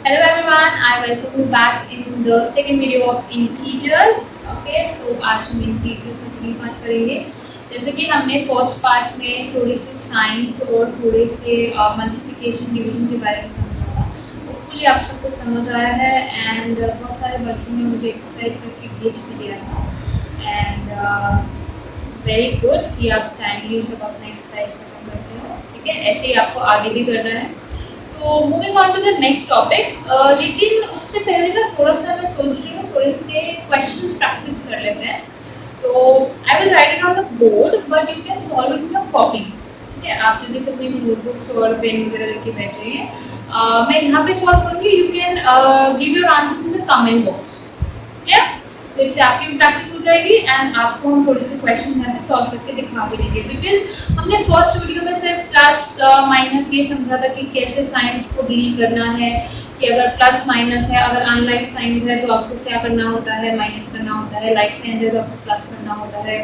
Hello everyone, I welcome you back in the second video of integers. Okay, so आज हम integers की second part करेंगे। जैसे कि हमने फर्स्ट पार्ट में थोड़े से साइंस और थोड़े से मल्टीप्लिकेशन डिवीजन के बारे में समझा था। होपफुली आप सबको समझ आया है एंड बहुत सारे बच्चों ने मुझे एक्सरसाइज करके भेज भी दिया था एंड इट्स वेरी गुड कि आप टाइमली सब अपना एक्सरसाइज खत्म करते हो। ठीक है, ऐसे ही आपको आगे भी करना है। तो moving on to the next topic, लेकिन उससे पहले ना थोड़ा सा मैं सोच रही हूँ थोड़े से क्वेश्चंस प्रैक्टिस कर लेते हैं। तो I will write it on the board but you can solve it in your copy. ठीक है, आप जल्दी से अपनी नोटबुक्स और पेन वगैरह लेके बैठ जाइए। मैं यहाँ पे सॉल्व करूँगी, you can give your answers in the comment box. Clear? तो इससे आपकी भी प्रैक्टिस हो जाएगी एंड आपको हम थोड़े से क्वेश्चन यहाँ पे सॉल्व करके दिखा भी देंगे। बिकॉज हमने फर्स्ट वीडियो में सिर्फ प्लस माइनस ये समझा था कि कैसे साइंस को डील करना है, कि अगर प्लस माइनस है, अगर अनलाइक साइंस है तो आपको क्या करना होता है, माइनस करना होता है, लाइक साइंस है तो आपको प्लस करना होता है।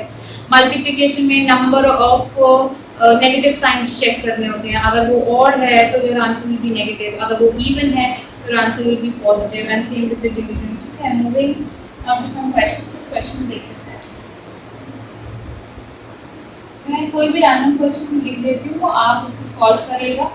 मल्टीप्लिकेशन में number of negative signs check करने होते हैं, अगर वो ऑड है तो your answer will be negative, अगर वो इवन है तो your answer will be positive and same with the division. ठीक है, moving on to some questions. कुछ क्वेश्चंस देख लेते हैं। मैं कोई भी रैंडम क्वेश्चन लिख देती हूँ, आप उसको सॉल्व करिएगा।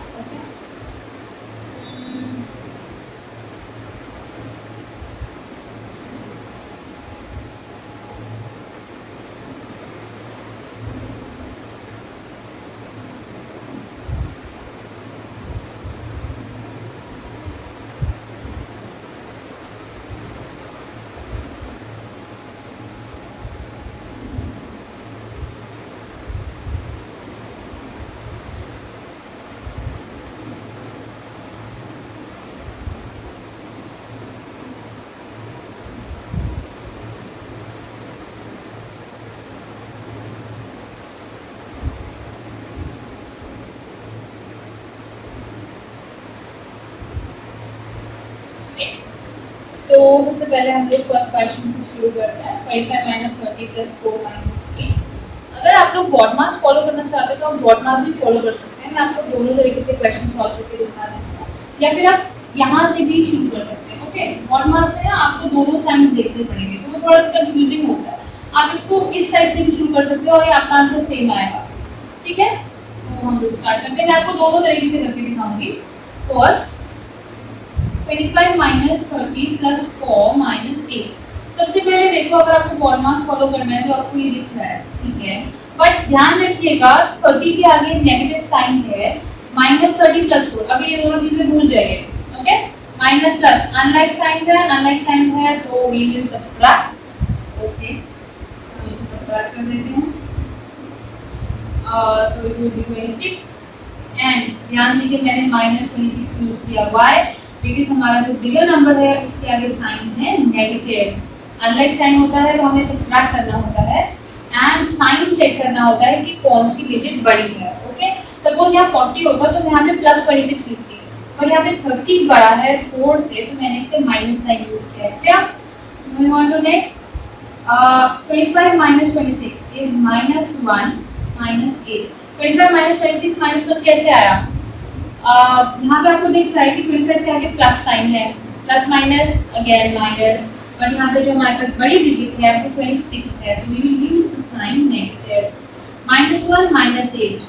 ओके, तो सबसे पहले हम लोग फर्स्ट क्वेश्चन से शुरू करते हैं। 25 माइनस 30 प्लस 4 माइनस 8। अगर आप लोग बॉडमास फॉलो करना चाहते हैं तो आप बॉडमास भी फॉलो कर सकते हैं। मैं आपको दोनों तरीके से क्वेश्चन सॉल्व करके दिखा देती हूँ, या फिर आप यहाँ से भी शुरू कर सकते हैं। ओके, बॉडमास में ना आपको दोनों साइंस देखने पड़ेंगे तो वो थोड़ा सा कंफ्यूजिंग होता है। आप इसको इस साइड से भी शुरू कर सकते हो और ये आपका आंसर सेम आएगा। ठीक है, तो हम लोग स्टार्ट करते हैं। मैं आपको दोनों तरीके से करके दिखाऊंगी। First 25 minus 30 plus 4 minus 8। सबसे पहले देखो, अगर आपको बॉडमास फॉलो करना है तो आपको ये दिख रहा है। ठीक है, बट ध्यान रखिएगा 30 के आगे नेगेटिव साइन है, माइनस 30 प्लस 4। अभी ये दोनों चीजें भूल जाइए। Okay, minus plus unlike sign है, अनलाइक साइन है तो वी विल सबट्रैक्ट। ओके, हम इसे सबट्रैक्ट कर देते हैं। तो इट विल बी 26 एंड ध्यान दीजिए मैंने माइनस 26 यूज किया। व्हाई? बिकॉज़ हमारा जो बिगर नंबर है उसके आगे साइन है नेगेटिव। अनलाइक साइन होता है तो हमें सबट्रैक्ट करना होता है एंड साइन चेक करना होता है कि कौन सी डिजिट बड़ी है। ओके, सपोज यहाँ 40 होगा तो मैं यहाँ पे प्लस 26 लिखती, और यहाँ पे 30 बड़ा है 4 से तो मैंने इसके माइनस साइन यूज किया है। क्या? Moving on to next, 25 minus 26 is minus 1 minus 8। 25 minus 26 minus 1 कैसे आया? यहाँ पे आपको दिख रहा है कि 25 के आगे प्लस साइन है, plus minus again minus, but यहाँ पे जो हमारे पास बड़ी डिजिट है वो 26 है तो we will use the sign negative. Minus 1 minus 8,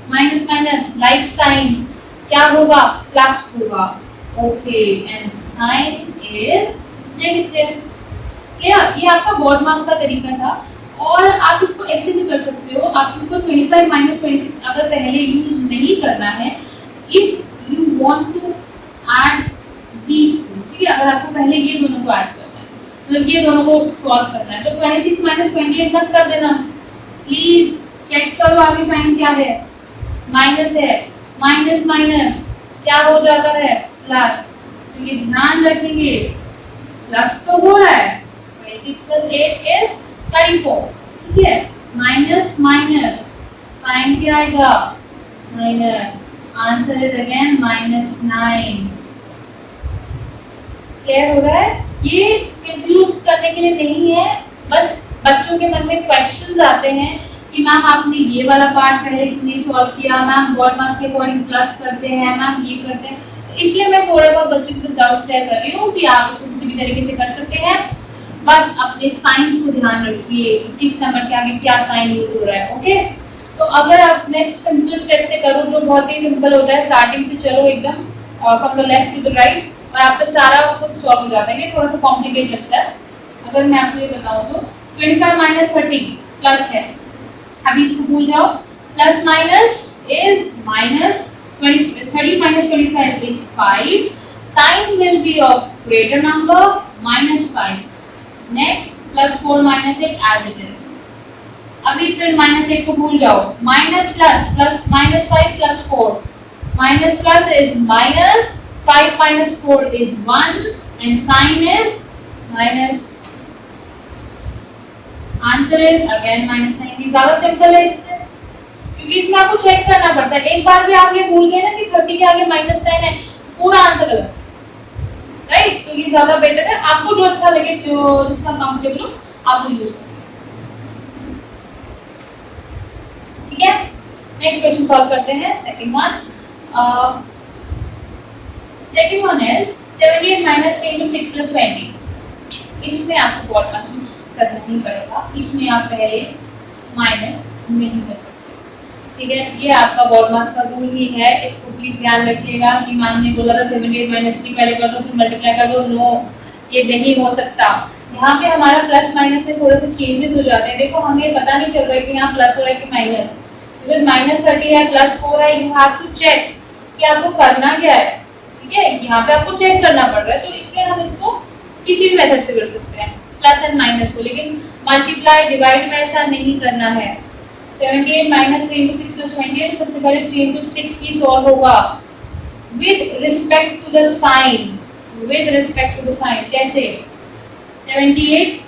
minus minus like signs क्या होगा? प्लस होगा। Okay, and sign is negative. ये आपका बॉडमास का तरीका था, और आप इसको ऐसे भी कर सकते हो। आपको 25 माइनस 26 अगर पहले यूज नहीं करना है, if you want to add these two, ठीक है, अगर आपको पहले ये दोनों को ऐड करना है, मतलब ये दोनों को सॉल्व करना है, तो 26 माइनस 28 मत कर देना। प्लीज चेक करो आगे साइन क्या है। माइनस है, माइनस माइनस क्या हो जाता है? प्लस। तो ये ध्यान रखेंगे, प्लस तो हो रहा है। 26 प्लस 8 इज 34। ठीक है, माइनस माइनस साइन क्या आएगा? Minus. Answer is again minus 9। Clear हो रहा है? ये कंफ्यूज करने के लिए नहीं है, बस बच्चों के मन में क्वेश्चंस आते हैं कि मैम आपने ये वाला पार्ट पहले क्यों नहीं सॉल्व किया, मैम बॉडमास के अकॉर्डिंग प्लस करते हैं, मैम ये करते हैं। इसलिए मैं थोड़ा बहुत बच्चों के डाउट्स क्लियर कर रही हूँ कि आप इसको किसी भी तरीके से कर सकते हैं। बस अपने साइंस को ध्यान रखिए कि किस नंबर के आगे क्या साइन यूज हो रहा है। ओके, तो अगर आप मैं सिंपल स्टेप से करूँ जो बहुत ही सिंपल होता है, स्टार्टिंग से चलो एकदम from the left to the right और आपका सारा कुछ सॉल्व हो जाता है। ये थोड़ा सा कॉम्प्लिकेट लगता है। अगर मैं आपको ये बताऊँ तो 25 माइनस 30 प्लस है, अभी इसको भूल जाओ। Plus minus is minus 30 minus 25 is 5. Sign will be of greater number, minus 5. Next, plus 4 minus 8 as it is. अभी फिर minus 8 को भूल जाओ। Minus plus minus 5 plus 4. Minus plus is minus 5 minus 4 is 1 and sign is minus. Answer is again minus 90. ज़्यादा simple है इससे, क्योंकि इसमें आपको चेक करना पड़ता है। एक बार भी आप ये भूल गए ना कि 30 के आगे माइनस साइन है, पूरा आंसर गलत, राइट? तो ये ज्यादा बेटर है, आपको जो अच्छा लगे, जो जिसका कंफर्टेबल हो आप वो यूज करिए। ठीक है, नेक्स्ट क्वेश्चन सॉल्व करते हैं। Second one is 78 minus 3 into 6 plus 20। इसमें आपको बहुत महसूस करना ही पड़ेगा, इसमें आप पहले माइनस नहीं कर सकते। ठीक है, ये आपका बॉडमास का रूल ही है, इसको प्लीज ध्यान रखिएगा कि मैम ने बोला था 78 माइनस 3 पहले कर दो फिर मल्टीप्लाई कर दो। नो, ये नहीं हो सकता। यहाँ पे हमारा प्लस माइनस में थोड़े से चेंजेस हो जाते हैं। देखो हमें पता नहीं चल रहा है कि यहाँ प्लस हो रहा है कि माइनस, बिकॉज माइनस 30 है प्लस 4 है। यू हैव टू चेक कि आपको करना क्या है। ठीक है, यहाँ पे आपको चेक करना पड़ रहा है, तो इसलिए हम इसको किसी भी मेथड से कर सकते हैं प्लस एंड माइनस को, लेकिन मल्टीप्लाई डिवाइड में ऐसा नहीं करना है। 78 minus 3 into 6 plus 20 तो सबसे पहले 3 into 6 ही सॉल्व होगा with respect to the sign, with respect to the sign। कैसे? 78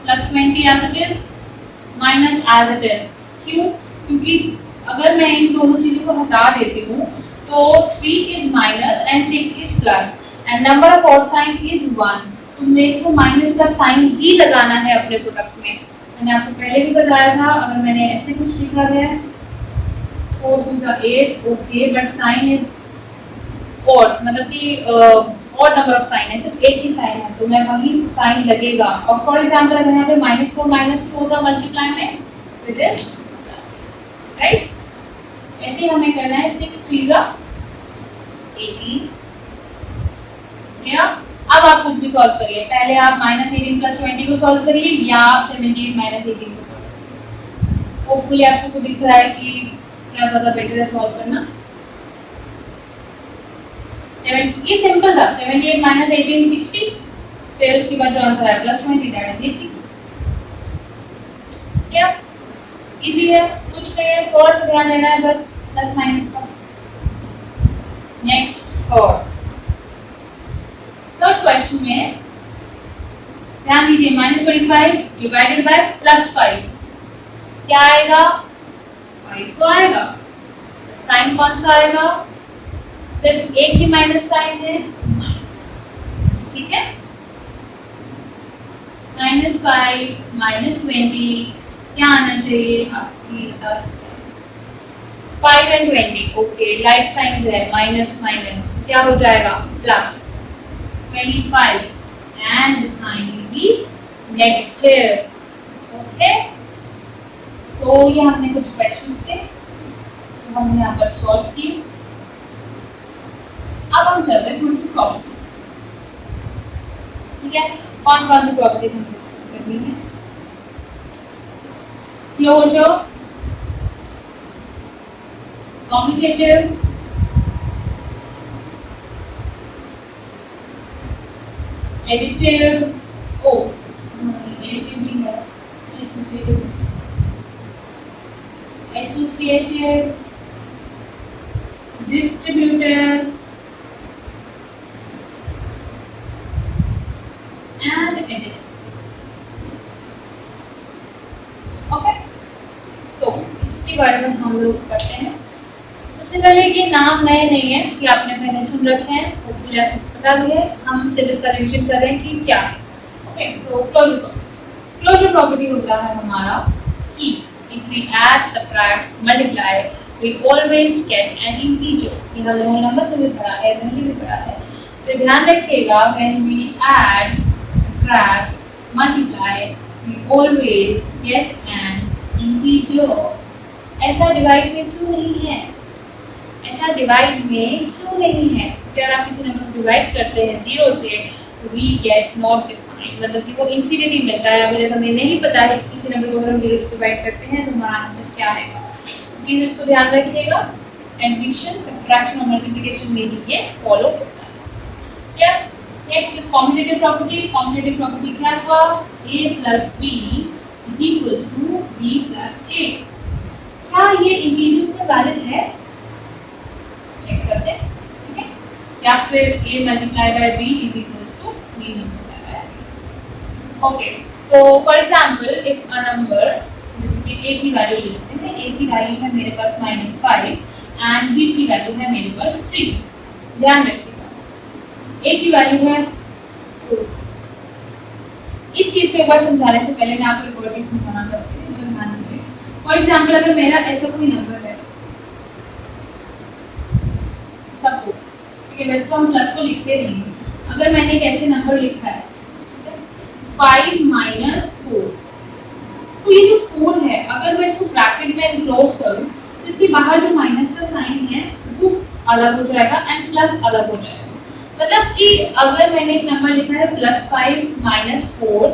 plus 20 as it is minus as it is। क्यों? क्योंकि अगर मैं इन दोनों चीजों को हटा देती हूँ तो 3 is minus and 6 is plus and number of odd sign is 1। तो मेरे को माइनस का साइन ही लगाना है अपने प्रोडक्ट में। मैंने आपको पहले भी बताया था, अगर मैंने ऐसे कुछ लिखा है 4 2 8 okay, but sign is odd, मतलब कि ऑड नंबर ऑफ साइन है, सिर्फ एक ही साइन है तो मैं वही साइन लगेगा। और फॉर एग्जांपल अगर यहाँ पे -4 -2 होगा मल्टीप्लाई में, इट इज प्लस, राइट? ऐसे ही हमें करना है 6 3 18। या अब आप कुछ भी सॉल्व करिए, पहले आप -18 plus 20 को सॉल्व करिए या 78 minus 18 को सॉल्व करिए। होपफुली आप सबको दिख रहा है कि क्या ज्यादा बेटर है सॉल्व करना। ये सिंपल था, 78 minus 18 60, फिर उसके बाद जो आंसर है प्लस 20 दैट इज 80। क्या इजी है? कुछ नहीं है, थोड़ा सा ध्यान देना है बस प्लस माइनस का। नेक्स्ट थर्ड क्वेश्चन में ध्यान दीजिए, -25 डिवाइडेड बाय +5 क्या आएगा? 5 तो आएगा, साइन कौन सा आएगा? सिर्फ एक ही माइनस साइन है, माइनस। ठीक है, -5 -20 क्या आना चाहिए? आप ये बता सकते हैं। 5 and 20 ओके, लाइक साइंस है, माइनस माइनस क्या हो जाएगा? Plus 25 and the sign will be negative। Okay, तो ये हमने कुछ क्वेश्चंस थे जो हमने यहाँ पर सॉल्व किए। अब हम चलते हैं थोड़ी सी प्रॉपर्टीज। ठीक है, कौन कौन सी प्रॉपर्टीज हमें डिस्कस करनी है? क्लोजर, कॉम्यूटेटिव, एडिटिव, एडिटिव भी है, associative, distributive and additive. Okay, तो इसके बारे में हम लोग पढ़ते हैं। सबसे पहले ये नाम नए नहीं है, ये आपने पहले सुन रखे हैं, होपफुली आपको पता भी है। हम सिर्फ इसका रिवीजन कर रहे हैं कि क्या है। ओके, तो क्लोजर प्रॉपर्टी होता है हमारा कि if we add, subtract, multiply we always get an integer. ये हमने होल नंबर से भी पढ़ा है, पहले भी पढ़ा है। तो ध्यान रखिएगा when we add, subtract, multiply, we always get an integer. ऐसा डिवाइड में क्यों नहीं है? ऐसा डिवाइड में क्यों नहीं है? अगर आप किसी नंबर को डिवाइड करते हैं 0 से तो we get not defined, मतलब कि वो इंफिनिटी मिलता है। अगर हमें नहीं पता है किसी नंबर को अगर हम 0 से डिवाइड करते हैं तो हमारा आंसर क्या आएगा। प्लीज इसको ध्यान रखिएगा। एडिशन, सब्ट्रैक्शन और मल्टीप्लिकेशन में भी ये फॉलो करता है। क्या next is combinative property. Combinative property क्या हुआ? a plus b is equals to b plus a। क्या ये इंटीजर्स में वैलिड है? चेक करते हैं, ठीक है? या फिर a multiplied by b is equals to b multiplied by a। Okay, तो for example if a number, जैसे कि a की वैल्यू लेते हैं, a की वैल्यू है मेरे पास -5 एंड b की वैल्यू है मेरे पास 3। ध्यान रखिएगा, a की वैल्यू है 4। इस चीज को एक बार समझाने से पहले मैं आपको एक और चीज समझाना चाहती हूँ, ध्यान दीजिए। फॉर एग्जांपल अगर मेरा ऐसा कोई नंबर है, सपोज, ठीक है, वैसे तो हम प्लस को लिखते नहीं हैं, अगर मैंने एक ऐसे नंबर लिखा है 5 minus 4, तो ये जो 4 है अगर मैं इसको ब्रैकेट में एनक्लोज करूं तो इसके बाहर जो माइनस का साइन है वो अलग हो जाएगा एंड प्लस अलग हो जाएगा। मतलब कि अगर मैंने एक नंबर लिखा है +5 minus 4,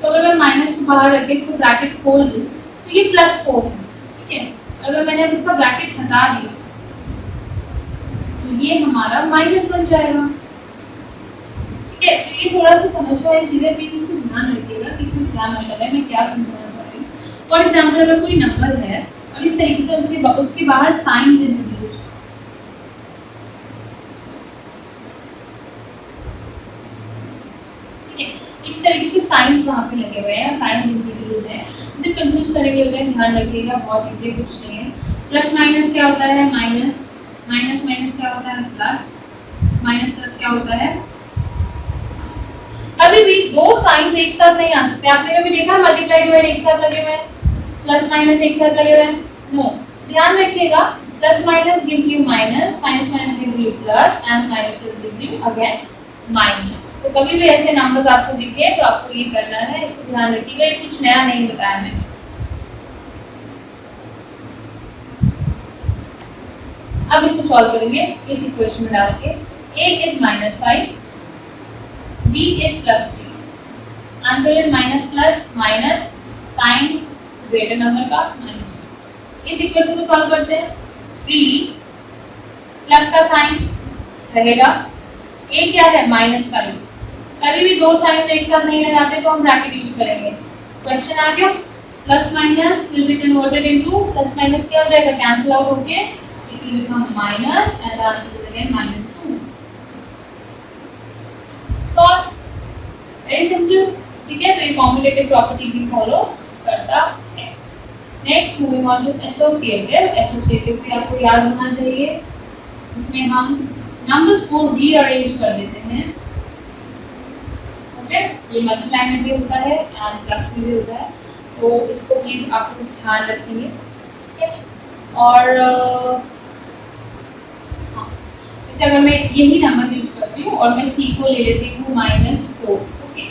तो अगर मैं माइनस को बाहर रख के इसको ब्रैकेट खोल दूं तो ये +4 है, ठीक है। अगर मैंने अब इसका ब्रैकेट हटा दिया तो ये हमारा माइनस बन जाएगा, ठीक है। तो ये थोड़ा सा समझना है चीजें, प्लीज इसको ध्यान रखिएगा कि इसमें क्या मतलब है, मैं क्या समझाना चाह रही हूँ। फॉर एग्जांपल अगर कोई नंबर है और इस तरीके से उसके बाहर साइंस इंट्रोड्यूस, ठीक है, इस तरीके से साइंस वहां पे लगे हुए हैं, साइंस इंट्रोड्यूस है, इसे कंफ्यूज करने के लिए ध्यान रखिएगा, बहुत इजी, कुछ नहीं है। प्लस माइनस क्या होता है? माइनस, माइनस माइनस क्या होता है? प्लस, माइनस प्लस क्या होता है? कभी भी दो साइंस एक साथ नहीं आ सकते। आपने कभी देखा मल्टीप्लाई डिवाइड एक साथ लगे हुए हैं, प्लस माइनस एक साथ लगे हुए हैं? नो। ध्यान रखिएगा, plus minus gives you minus, minus minus gives you plus and minus plus gives you again minus. तो कभी भी ऐसे नंबर्स आपको दिखे तो आपको ये करना है, इसको ध्यान रखिएगा, ये कुछ नया नहीं बताया मैंने। अब इसको सॉल्व करेंगे इस इक्वेशन में डाल के। a is -5, b is +3, answer is minus plus minus, sign greater number का -2। इस इक्वेशन को सॉल्व करते हैं। 3 प्लस का साइन रहेगा, a क्या है? -5। कभी भी दो साइन एक साथ नहीं लगाते तो हम ब्रैकेट यूज करेंगे। क्वेश्चन आ गया, plus minus will be converted into, plus minus क्या हो जाएगा? कैंसिल आउट होके it will become minus and the answer is again -2। Solve, very simple, ठीक है। तो ये कॉम्बिनेटिव प्रॉपर्टी भी फॉलो करता है। Next moving on to associative. Associative भी आपको याद होना चाहिए, इसमें हम नंबर्स को रीअरेंज कर देते हैं, ओके। ये मल्टीप्लाई में भी होता है एंड प्लस में भी होता है, तो इसको प्लीज आप लोग ध्यान रखेंगे, ठीक है। और जैसे अगर मैं यही नंबर यूज करती हूँ और मैं c को ले लेती हूँ -4, ओके,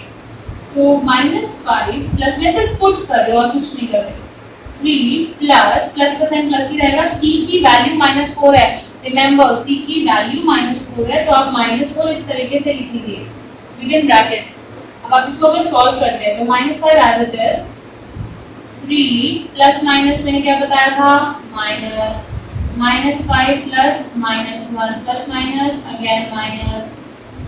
तो -5 प्लस, मैं सिर्फ पुट कर रही हूँ और कुछ नहीं कर रही, 3 प्लस, प्लस का साइन प्लस ही रहेगा, c की वैल्यू -4 है, रिमेंबर c की वैल्यू -4 है, तो आप -4 इस तरीके से लिखेंगे विद इन ब्रैकेट्स। अब आप इसको अगर सॉल्व करते हैं तो -5 as it is, 3 plus minus मैंने क्या बताया था? Minus, -5 plus -1 plus minus again minus,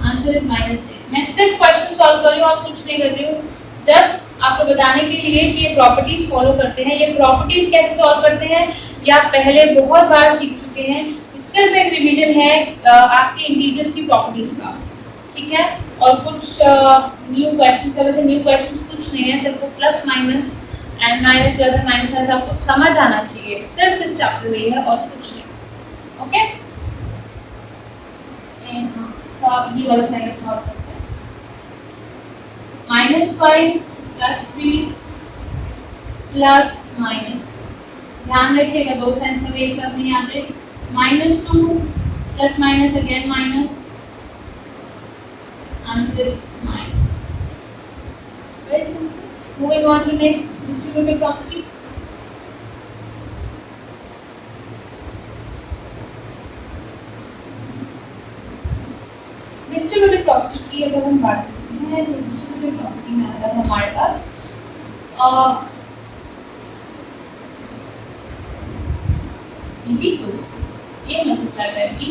answer is -6। मैं सिर्फ क्वेश्चन सॉल्व कर रही हूँ और कुछ नहीं कर रही हूँ, जस्ट आपको बताने के लिए कि ये प्रॉपर्टीज फॉलो करते हैं। ये प्रॉपर्टीज कैसे सॉल्व करते हैं ये आप पहले बहुत बार सीख चुके हैं, सिर्फ एक रिवीजन है आपके इंटीजर्स की प्रॉपर्टीज का, ठीक है। और कुछ न्यू क्वेश्चंस का, वैसे न्यू क्वेश्चंस कुछ नहीं है, सिर्फ plus minus and minus plus and minus plus आपको समझ आना चाहिए, सिर्फ इस चैप्टर में है और कुछ नहीं, ओके। इसका ये वाला साइड सॉल्व करते हैं। -5 + 3 + -4, ध्यान रखिएगा दो साइंस कभी एक साथ नहीं आते। -2 plus minus again minus, answer is -6। Very simple. Moving on to next distributive property. Distributive property की अगर हम बात करते हैं तो डिस्ट्रीब्यूटिव प्रॉपर्टी में आता है हमारे पास is equals to a multiplied by b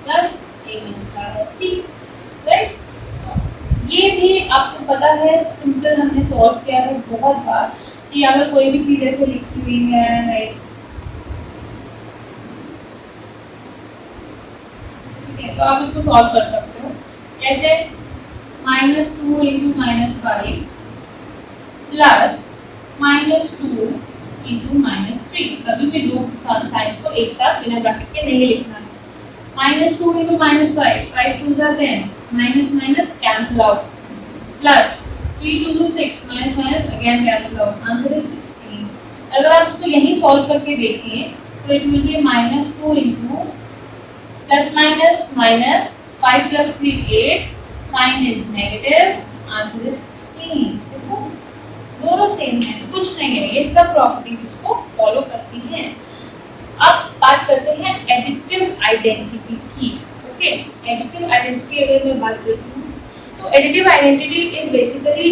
plus a multiplied by c, right. तो ये भी आपको पता है, सिंपल हमने सॉल्व किया है बहुत बार कि अगर कोई भी चीज ऐसे लिखी हुई है लाइक, ठीक है, तो आप इसको सॉल्व कर सकते हो कैसे, -2 इंटू -5 प्लस -2 इंटू -3। कभी भी दो साइड्स को एक साथ बिना ब्रैकेट के नहीं लिखना है। -2 इंटू -5, 5 2 जा 10, minus minus cancel out, plus 3 2 6, minus minus again cancel out, answer is 16। अगर आप इसको यही सॉल्व करके देखिए तो it will be -2 into plus minus minus 5 plus 3 8, sign is negative, answer is 16। देखो दोनों सेम है, कुछ नहीं है, ये सब प्रॉपर्टीज इसको फॉलो करती हैं। अब बात करते हैं एडिटिव आइडेंटिटी की। ओके, एडिटिव आइडेंटिटी अगर मैं बात करती हूँ तो एडिटिव आइडेंटिटी इज बेसिकली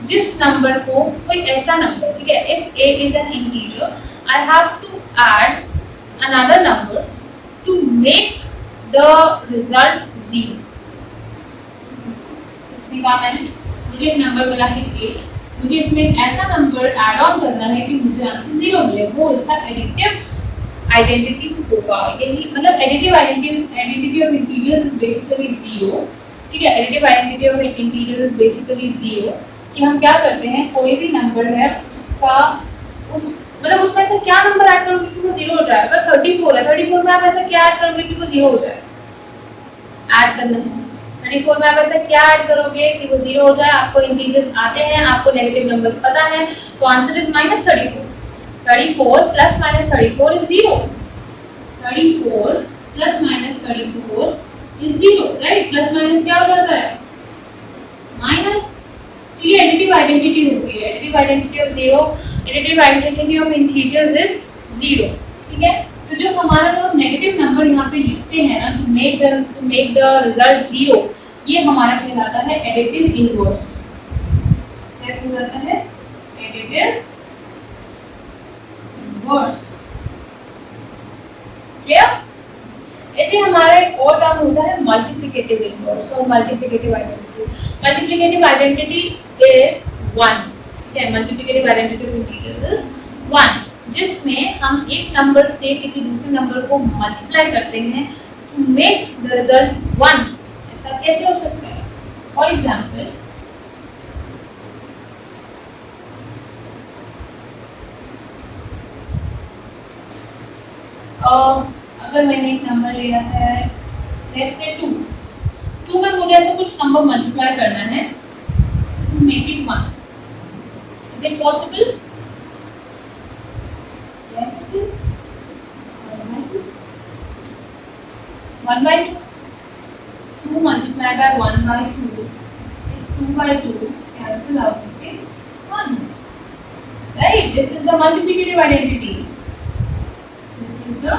जिस नंबर को, कोई ऐसा नंबर, ठीक है, if a is an integer I have to add another number to make the result 0। इसमें कहा मैंने, मुझे एक नंबर मिला है a, मुझे इसमें एक ऐसा नंबर ऐड ऑन करना है कि मुझे आंसर 0 मिले, वो इसका एडिटिव आइडेंटिटी होगा। यही मतलब additive identity of integers is basically 0, ठीक है। Additive identity of integers is basically 0 कि हम क्या करते हैं, कोई भी नंबर है उसका मतलब उसमें ऐसा क्या नंबर ऐड करोगे कि वो 0 हो जाए। अगर 34 है, 34 में आप ऐसा क्या ऐड करोगे कि वो 0 हो जाए, ऐड करना है। 34 में आप ऐसा क्या ऐड करोगे कि वो 0 हो जाए। आपको इंटीजर्स आते हैं, आपको नेगेटिव नंबर्स पता है, तो answer is -34। 34 plus -34 is 0। 34 plus -34 is 0, right. Plus minus क्या हो जाता है, माइनस। तो ये एडिटिव आइडेंटिटी होती है, additive identity of 0, additive identity of integers is 0, ठीक है। तो जो हमारा जो नेगेटिव नंबर यहाँ पे लिखते हैं ना, टू मेक द रिजल्ट 0, ये हमारा कहलाता है एडिटिव इनवर्स। क्या कहलाता है, एडिटिव इनवर्स। क्लियर। ऐसे हमारा एक और टर्म होता है मल्टीप्लिकेटिव इनवर्स और multiplicative identity. Multiplicative identity is 1, ठीक है। Multiplicative identity of integers is 1, जिसमें हम एक नंबर से किसी दूसरे नंबर को मल्टीप्लाई करते हैं टू मेक द रिजल्ट 1। ऐसा कैसे हो सकता है, फॉर एग्जाम्पल अगर मैंने एक नंबर लिया है लेट्स से 2 में मुझे ऐसा कुछ नंबर मल्टीप्लाई करना है to make it 1। Is it possible? Yes, it is 1 by 2. 2 multiplied by 1 by 2 is 2 by 2. Cancel out, okay? 1. Right? This is the multiplicative identity. This is the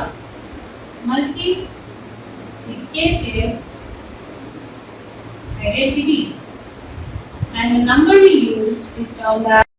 multiplicative identity. And the number we used is termed as